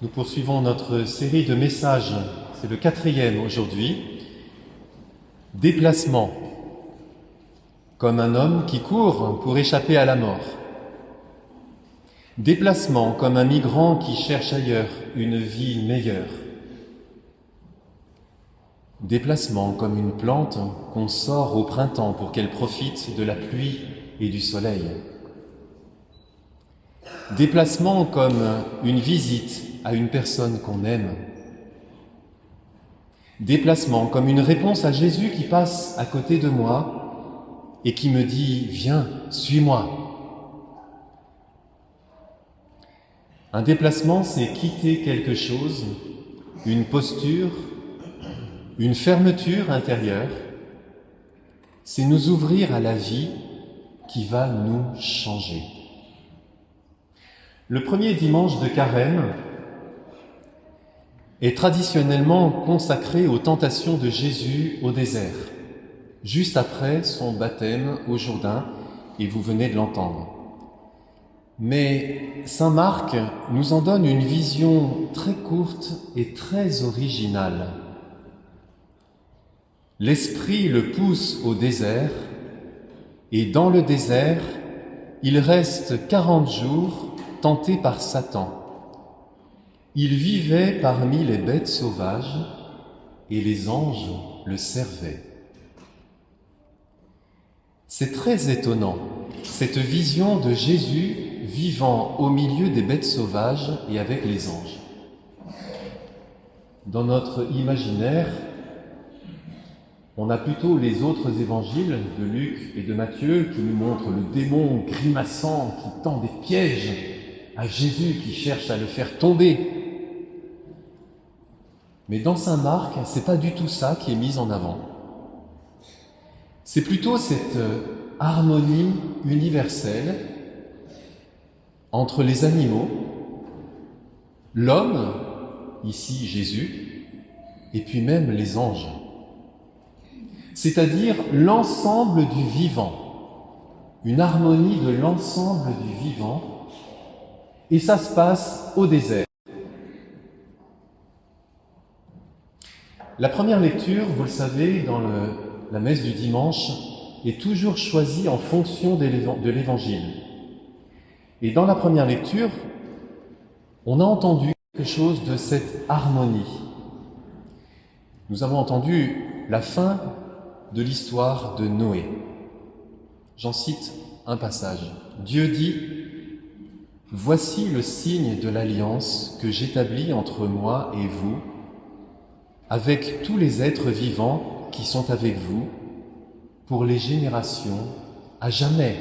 Nous poursuivons notre série de messages, c'est le 4e aujourd'hui. Déplacement, comme un homme qui court pour échapper à la mort. Déplacement, comme un migrant qui cherche ailleurs une vie meilleure. Déplacement, comme une plante qu'on sort au printemps pour qu'elle profite de la pluie et du soleil. Déplacement comme une visite à une personne qu'on aime. Déplacement comme une réponse à Jésus qui passe à côté de moi et qui me dit « Viens, suis-moi ». Un déplacement, c'est quitter quelque chose, une posture, une fermeture intérieure. C'est nous ouvrir à la vie qui va nous changer. Le premier dimanche de Carême est traditionnellement consacré aux tentations de Jésus au désert, juste après son baptême au Jourdain, et vous venez de l'entendre. Mais saint Marc nous en donne une vision très courte et très originale. L'Esprit le pousse au désert, et dans le désert, il reste 40 jours tenté par Satan. Il vivait parmi les bêtes sauvages et les anges le servaient. C'est très étonnant, cette vision de Jésus vivant au milieu des bêtes sauvages et avec les anges. Dans notre imaginaire, on a plutôt les autres évangiles de Luc et de Matthieu qui nous montrent le démon grimaçant qui tend des pièges à Jésus qui cherche à le faire tomber. Mais dans saint Marc, c'est pas du tout ça qui est mis en avant. C'est plutôt cette harmonie universelle entre les animaux, l'homme, ici Jésus, et puis même les anges. C'est-à-dire l'ensemble du vivant, une harmonie de l'ensemble du vivant. Et ça se passe au désert. La première lecture, vous le savez, dans la messe du dimanche, est toujours choisie en fonction de l'Évangile. Et dans la première lecture, on a entendu quelque chose de cette harmonie. Nous avons entendu la fin de l'histoire de Noé. J'en cite un passage. Dieu dit: « Voici le signe de l'alliance que j'établis entre moi et vous, avec tous les êtres vivants qui sont avec vous, pour les générations à jamais.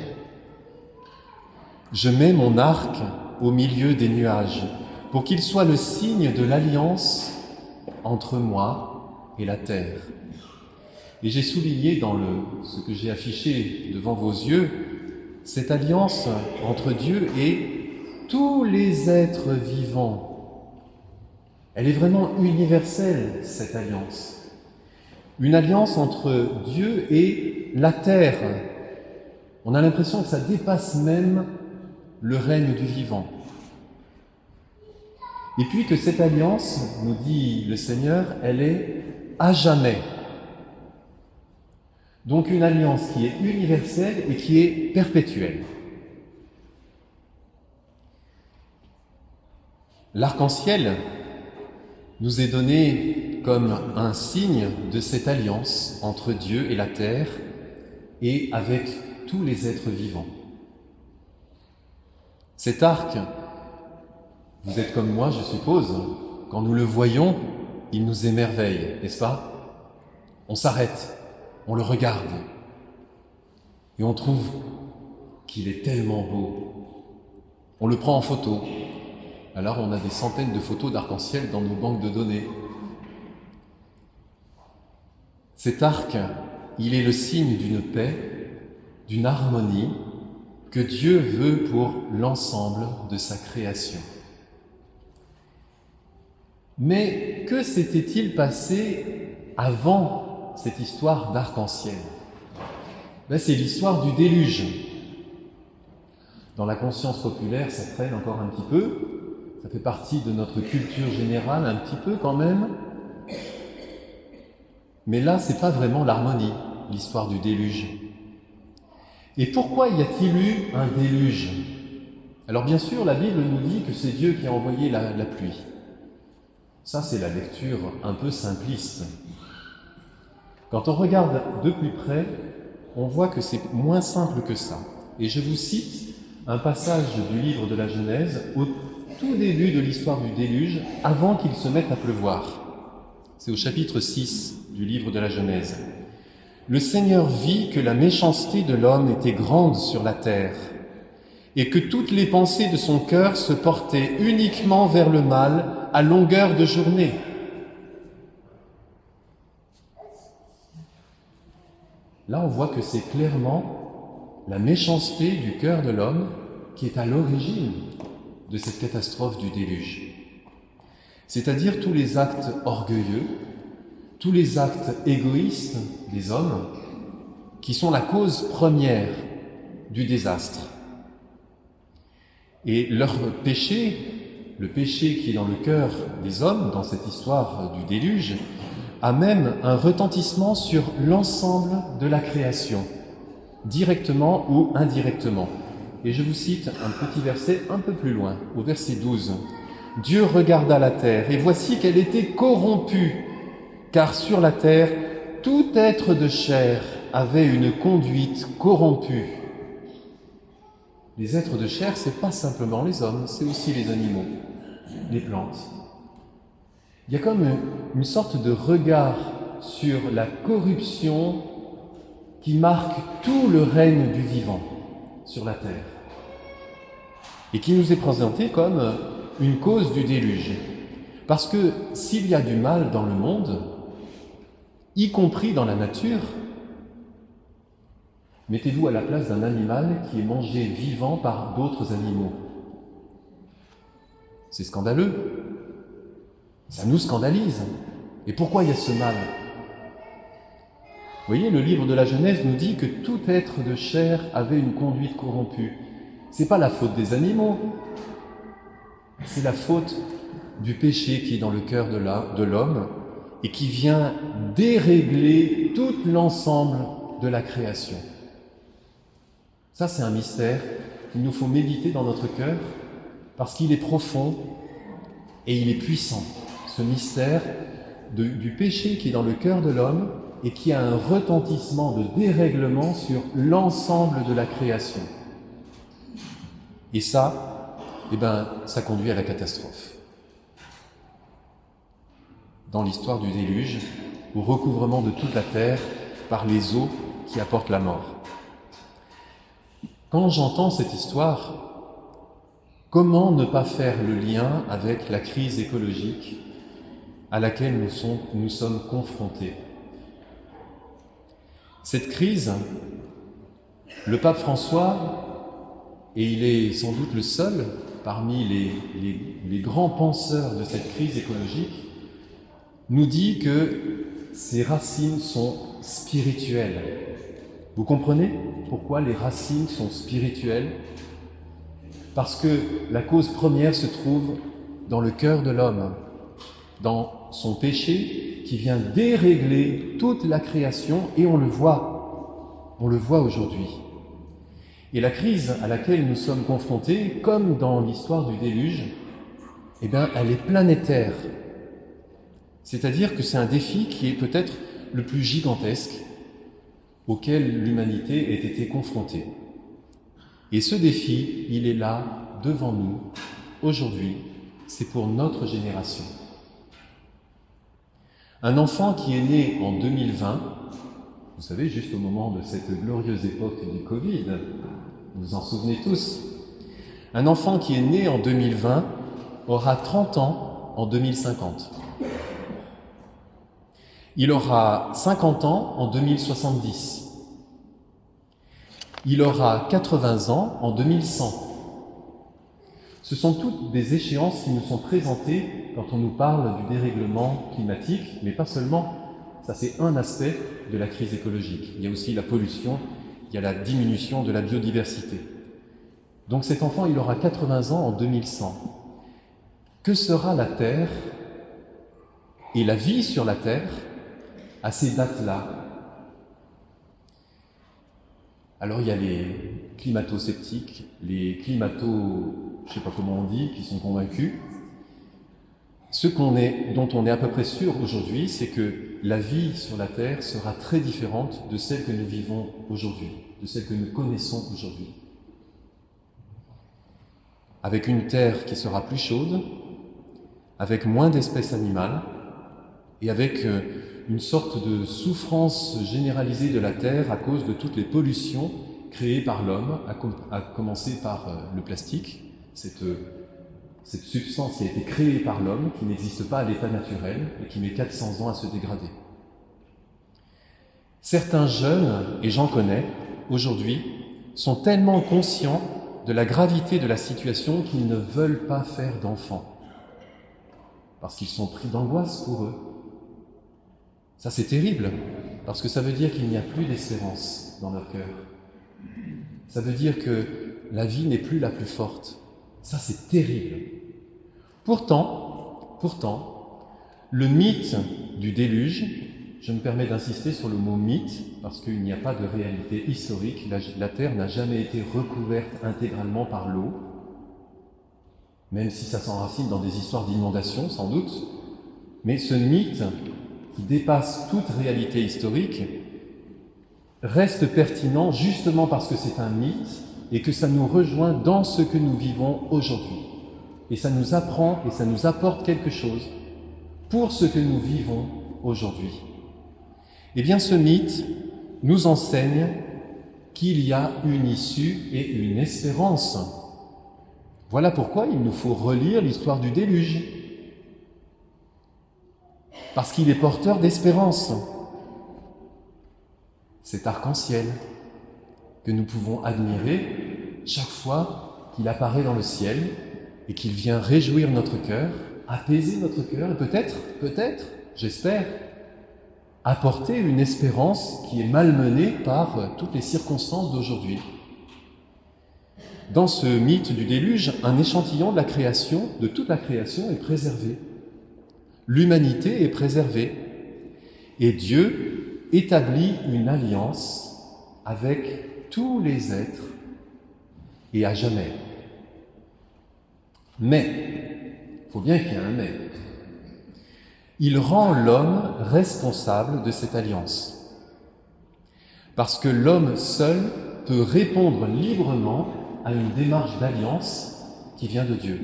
Je mets mon arc au milieu des nuages, pour qu'il soit le signe de l'alliance entre moi et la terre. » Et j'ai souligné dans ce que j'ai affiché devant vos yeux, cette alliance entre Dieu et tous les êtres vivants. Elle est vraiment universelle, cette alliance. Une alliance entre Dieu et la terre. On a l'impression que ça dépasse même le règne du vivant. Et puis que cette alliance, nous dit le Seigneur, elle est à jamais. Donc une alliance qui est universelle et qui est perpétuelle. L'arc-en-ciel nous est donné comme un signe de cette alliance entre Dieu et la terre et avec tous les êtres vivants. Cet arc, vous êtes comme moi, je suppose, quand nous le voyons, il nous émerveille, n'est-ce pas? On s'arrête, on le regarde et on trouve qu'il est tellement beau. On le prend en photo. Alors on a des centaines de photos d'arc-en-ciel dans nos banques de données. Cet arc, il est le signe d'une paix, d'une harmonie que Dieu veut pour l'ensemble de sa création. Mais que s'était-il passé avant cette histoire d'arc-en-ciel? C'est l'histoire du déluge. Dans la conscience populaire, ça traîne encore un petit peu. ça fait partie de notre culture générale un petit peu quand même. Mais là, c'est pas vraiment l'harmonie, l'histoire du déluge. Et pourquoi y a-t-il eu un déluge? Alors bien sûr, la Bible nous dit que c'est Dieu qui a envoyé la pluie. Ça, c'est la lecture un peu simpliste. Quand on regarde de plus près, on voit que c'est moins simple que ça. Et je vous cite un passage du livre de la Genèse, au tout début de l'histoire du déluge, avant qu'il se mette à pleuvoir. C'est au chapitre 6 du livre de la Genèse. « Le Seigneur vit que la méchanceté de l'homme était grande sur la terre, et que toutes les pensées de son cœur se portaient uniquement vers le mal à longueur de journée. » Là, on voit que c'est clairement la méchanceté du cœur de l'homme qui est à l'origine de cette catastrophe du déluge. C'est-à-dire tous les actes orgueilleux, tous les actes égoïstes des hommes qui sont la cause première du désastre. Et leur péché, le péché qui est dans le cœur des hommes, dans cette histoire du déluge, a même un retentissement sur l'ensemble de la création, directement ou indirectement. Et je vous cite un petit verset un peu plus loin, au verset 12. « Dieu regarda la terre, et voici qu'elle était corrompue, car sur la terre, tout être de chair avait une conduite corrompue. » Les êtres de chair, c'est pas simplement les hommes, c'est aussi les animaux, les plantes. Il y a comme une sorte de regard sur la corruption qui marque tout le règne du vivant sur la terre et qui nous est présenté comme une cause du déluge. Parce que s'il y a du mal dans le monde, y compris dans la nature, mettez-vous à la place d'un animal qui est mangé vivant par d'autres animaux. C'est scandaleux. Ça nous scandalise. Et pourquoi il y a ce mal? Vous voyez, le livre de la Genèse nous dit que tout être de chair avait une conduite corrompue. C'est pas la faute des animaux, c'est la faute du péché qui est dans le cœur de l'homme et qui vient dérégler tout l'ensemble de la création. Ça, c'est un mystère qu'il nous faut méditer dans notre cœur parce qu'il est profond et il est puissant. Ce mystère du péché qui est dans le cœur de l'homme et qui a un retentissement de dérèglement sur l'ensemble de la création. Et ça, ça conduit à la catastrophe. Dans l'histoire du déluge, au recouvrement de toute la terre par les eaux qui apportent la mort. Quand j'entends cette histoire, comment ne pas faire le lien avec la crise écologique à laquelle nous sommes confrontés? Cette crise, le pape François, et il est sans doute le seul parmi les grands penseurs de cette crise écologique, nous dit que ses racines sont spirituelles. Vous comprenez pourquoi les racines sont spirituelles? Parce que la cause première se trouve dans le cœur de l'homme, dans son péché qui vient dérégler toute la création, et on le voit aujourd'hui. Et la crise à laquelle nous sommes confrontés, comme dans l'histoire du déluge, elle est planétaire. C'est-à-dire que c'est un défi qui est peut-être le plus gigantesque auquel l'humanité ait été confrontée. Et ce défi, il est là, devant nous, aujourd'hui, c'est pour notre génération. Un enfant qui est né en 2020, vous savez, juste au moment de cette glorieuse époque du Covid, vous vous en souvenez tous, un enfant qui est né en 2020 aura 30 ans en 2050. Il aura 50 ans en 2070. Il aura 80 ans en 2100. Ce sont toutes des échéances qui nous sont présentées quand on nous parle du dérèglement climatique, mais pas seulement. Ça, c'est un aspect de la crise écologique. Il y a aussi la pollution, il y a la diminution de la biodiversité. Donc cet enfant, il aura 80 ans en 2100. Que sera la terre et la vie sur la terre à ces dates-là? Alors il y a les climato-sceptiques, les je ne sais pas comment on dit, qui sont convaincus. Dont on est à peu près sûr aujourd'hui, c'est que la vie sur la terre sera très différente de celle que nous vivons aujourd'hui, de celle que nous connaissons aujourd'hui. Avec une terre qui sera plus chaude, avec moins d'espèces animales, et avec une sorte de souffrance généralisée de la terre à cause de toutes les pollutions créées par l'homme, à commencer par le plastique, cette substance qui a été créée par l'homme, qui n'existe pas à l'état naturel et qui met 400 ans à se dégrader. Certains jeunes, et j'en connais, aujourd'hui, sont tellement conscients de la gravité de la situation qu'ils ne veulent pas faire d'enfants, parce qu'ils sont pris d'angoisse pour eux. Ça, c'est terrible, parce que ça veut dire qu'il n'y a plus d'espérance dans leur cœur. Ça veut dire que la vie n'est plus la plus forte. Ça, c'est terrible. Pourtant, le mythe du déluge, je me permets d'insister sur le mot mythe, parce qu'il n'y a pas de réalité historique, la Terre n'a jamais été recouverte intégralement par l'eau, même si ça s'enracine dans des histoires d'inondation, sans doute, mais ce mythe, qui dépasse toute réalité historique, reste pertinent justement parce que c'est un mythe et que ça nous rejoint dans ce que nous vivons aujourd'hui. Et ça nous apprend et ça nous apporte quelque chose pour ce que nous vivons aujourd'hui. Eh bien, ce mythe nous enseigne qu'il y a une issue et une espérance. Voilà pourquoi il nous faut relire l'histoire du déluge. Parce qu'il est porteur d'espérance. Cet arc-en-ciel que nous pouvons admirer chaque fois qu'il apparaît dans le ciel et qu'il vient réjouir notre cœur, apaiser notre cœur et peut-être, j'espère, apporter une espérance qui est malmenée par toutes les circonstances d'aujourd'hui. Dans ce mythe du déluge, un échantillon de la création, de toute la création, est préservé. L'humanité est préservée et Dieu établit une alliance avec tous les êtres et à jamais. Mais, il faut bien qu'il y ait un mais, il rend l'homme responsable de cette alliance. Parce que l'homme seul peut répondre librement à une démarche d'alliance qui vient de Dieu.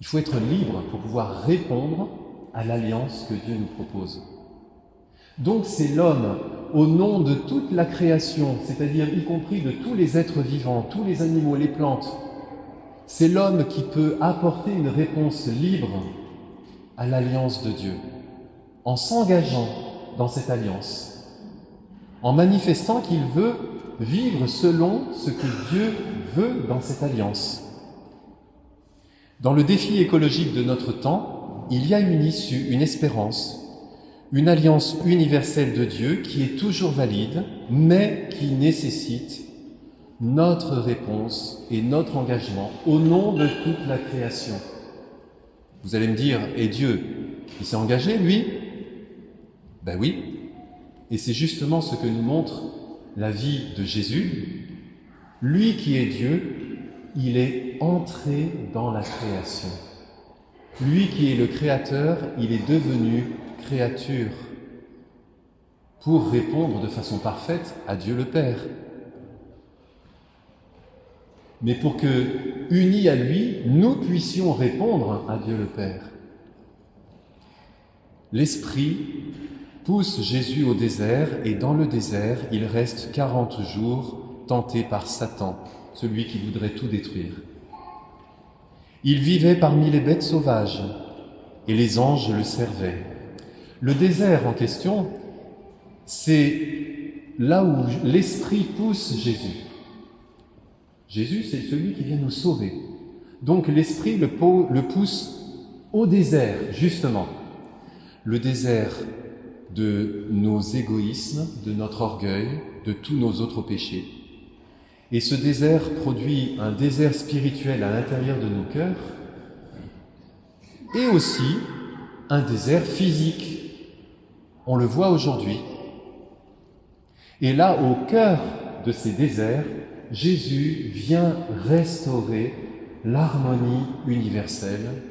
Il faut être libre pour pouvoir répondre à l'alliance que Dieu nous propose. Donc c'est l'homme, au nom de toute la création, c'est-à-dire y compris de tous les êtres vivants, tous les animaux, les plantes, c'est l'homme qui peut apporter une réponse libre à l'alliance de Dieu, en s'engageant dans cette alliance, en manifestant qu'il veut vivre selon ce que Dieu veut dans cette alliance. Dans le défi écologique de notre temps, il y a une issue, une espérance, une alliance universelle de Dieu qui est toujours valide, mais qui nécessite notre réponse et notre engagement au nom de toute la création. Vous allez me dire, et Dieu, il s'est engagé, lui? Ben oui, et c'est justement ce que nous montre la vie de Jésus. Lui qui est Dieu, il est entré dans la création. Lui qui est le Créateur, il est devenu créature pour répondre de façon parfaite à Dieu le Père. Mais pour que, unis à lui, nous puissions répondre à Dieu le Père. L'Esprit pousse Jésus au désert et dans le désert, il reste 40 jours tenté par Satan, celui qui voudrait tout détruire. Il vivait parmi les bêtes sauvages et les anges le servaient. Le désert en question, c'est là où l'Esprit pousse Jésus. Jésus, c'est celui qui vient nous sauver. Donc l'Esprit le pousse au désert, justement. Le désert de nos égoïsmes, de notre orgueil, de tous nos autres péchés. Et ce désert produit un désert spirituel à l'intérieur de nos cœurs et aussi un désert physique. On le voit aujourd'hui. Et là, au cœur de ces déserts, Jésus vient restaurer l'harmonie universelle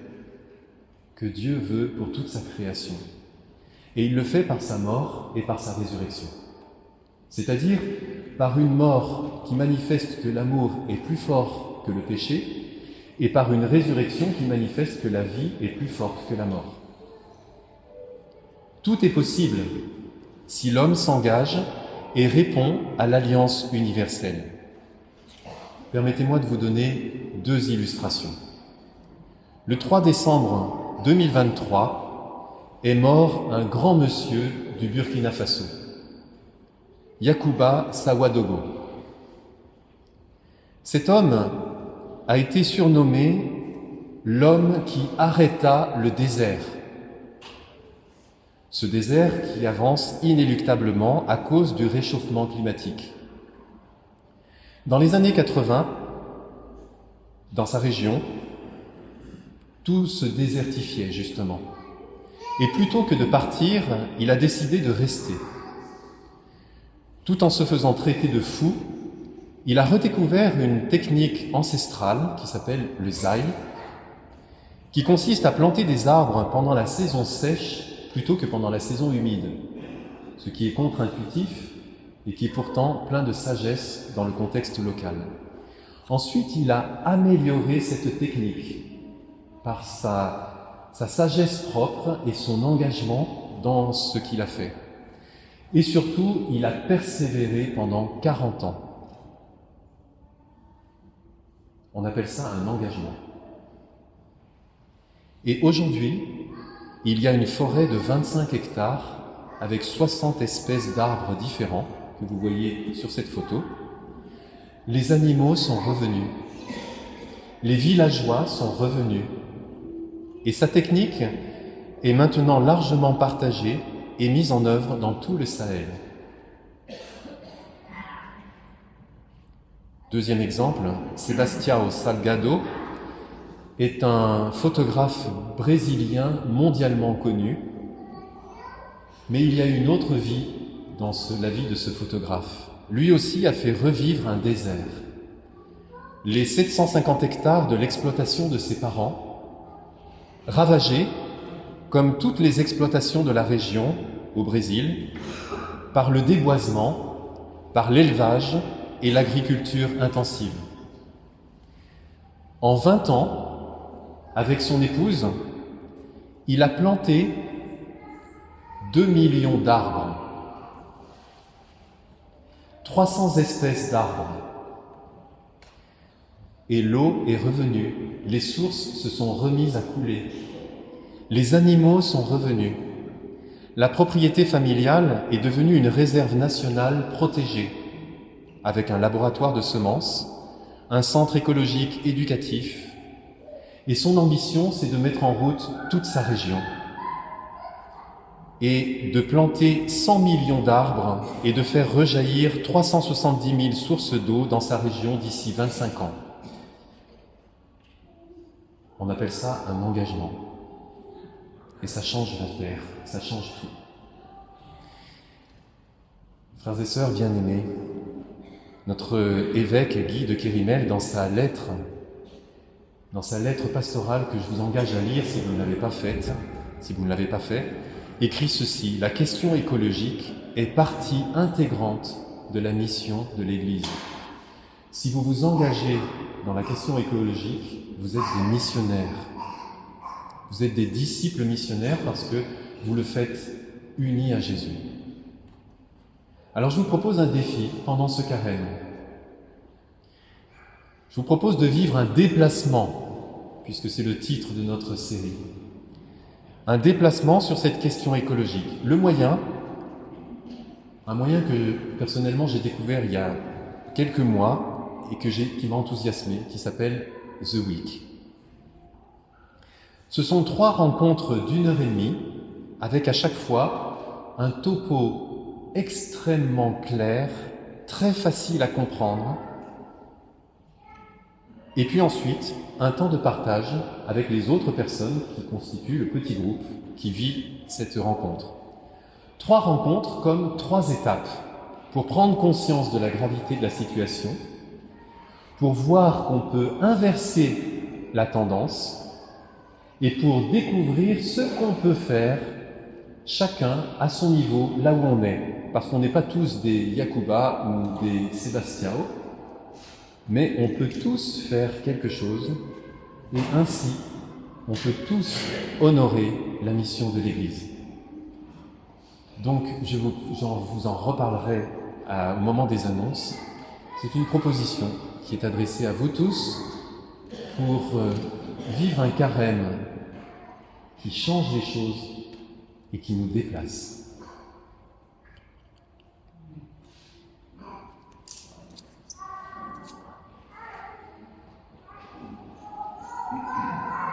que Dieu veut pour toute sa création. Et il le fait par sa mort et par sa résurrection. C'est-à-dire par une mort qui manifeste que l'amour est plus fort que le péché, et par une résurrection qui manifeste que la vie est plus forte que la mort. Tout est possible si l'homme s'engage et répond à l'alliance universelle. Permettez-moi de vous donner 2 illustrations. Le 3 décembre 2023 est mort un grand monsieur du Burkina Faso, Yacouba Sawadogo. Cet homme a été surnommé l'homme qui arrêta le désert. Ce désert qui avance inéluctablement à cause du réchauffement climatique. Dans les années 80, dans sa région, tout se désertifiait justement. Et plutôt que de partir, il a décidé de rester. Tout en se faisant traiter de fou, il a redécouvert une technique ancestrale qui s'appelle le zaï, qui consiste à planter des arbres pendant la saison sèche plutôt que pendant la saison humide, ce qui est contre-intuitif et qui est pourtant plein de sagesse dans le contexte local. Ensuite, il a amélioré cette technique par sa sagesse propre et son engagement dans ce qu'il a fait. Et surtout, il a persévéré pendant 40 ans. On appelle ça un engagement. Et aujourd'hui, il y a une forêt de 25 hectares avec 60 espèces d'arbres différents que vous voyez sur cette photo. Les animaux sont revenus. Les villageois sont revenus. Et sa technique est maintenant largement partagée et mise en œuvre dans tout le Sahel. Deuxième exemple, Sebastião Salgado est un photographe brésilien mondialement connu, mais il y a une autre vie dans la vie de ce photographe. Lui aussi a fait revivre un désert. Les 750 hectares de l'exploitation de ses parents, ravagés, comme toutes les exploitations de la région au Brésil, par le déboisement, par l'élevage et l'agriculture intensive. En 20 ans, avec son épouse, il a planté 2 millions d'arbres, 300 espèces d'arbres. Et l'eau est revenue, les sources se sont remises à couler, les animaux sont revenus. La propriété familiale est devenue une réserve nationale protégée, avec un laboratoire de semences, un centre écologique éducatif, et son ambition, c'est de mettre en route toute sa région et de planter 100 millions d'arbres et de faire rejaillir 370 000 sources d'eau dans sa région d'ici 25 ans. On appelle ça un engagement. Et ça change la terre, ça change tout. Frères et sœurs bien-aimés, notre évêque Guy de Kérimel, dans sa lettre pastorale que je vous engage à lire si vous ne l'avez pas fait, écrit ceci: la question écologique est partie intégrante de la mission de l'Église. Si vous vous engagez dans la question écologique, vous êtes des missionnaires. Vous êtes des disciples missionnaires parce que vous le faites unis à Jésus. Alors je vous propose un défi pendant ce carême. Je vous propose de vivre un déplacement, puisque c'est le titre de notre série. Un déplacement sur cette question écologique. Un moyen que personnellement j'ai découvert il y a quelques mois et qui m'a enthousiasmé, qui s'appelle The Week. Ce sont 3 rencontres d'1h30 avec à chaque fois un topo extrêmement clair, très facile à comprendre Et puis ensuite, un temps de partage avec les autres personnes qui constituent le petit groupe qui vit cette rencontre. 3 rencontres comme 3 étapes pour prendre conscience de la gravité de la situation, pour voir qu'on peut inverser la tendance et pour découvrir ce qu'on peut faire chacun à son niveau, là où on est. Parce qu'on n'est pas tous des Yacouba ou des Sébastiao, mais on peut tous faire quelque chose et ainsi on peut tous honorer la mission de l'Église. Donc je vous en reparlerai au moment des annonces. C'est une proposition qui est adressée à vous tous pour vivre un carême qui change les choses et qui nous déplace.